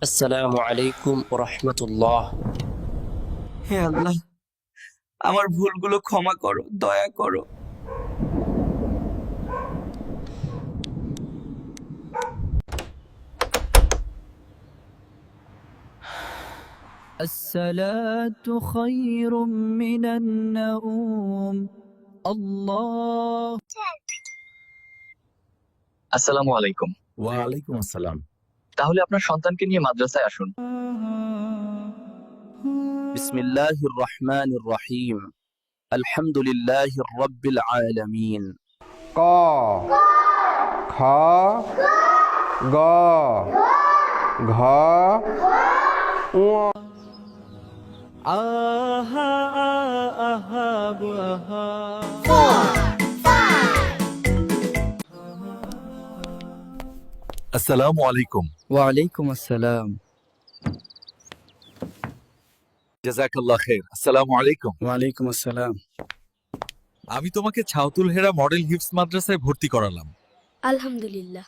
আসসালামু আলাইকুম ওয়া রাহমাতুল্লাহ। হে আল্লাহ, আমার ভুলগুলো ক্ষমা করো, দয়া করো। الصلاة خير من النوم الله আসসালামু আলাইকুম। ওয়ালাইকুম আসসালাম। তাহলে আপনার সন্তানকে নিয়ে মাদ্রাসায় আসুন। বিসমিল্লাহির রহমানির রহিম। আলহামদুলিল্লাহি রাব্বিল আলামিন। ক খ গ ঘ ঙ। আহা আহা আহা আসসালামু আলাইকুম। ওয়ালাইকুম আসসালাম। জাযাকাল্লাহ খাইর। আসসালামু আলাইকুম। ওয়ালাইকুম আসসালাম। আমি তোমাকে ছাউতুল হেরা মডেল হিফজ মাদ্রাসায় ভর্তি করালাম। আলহামদুলিল্লাহ।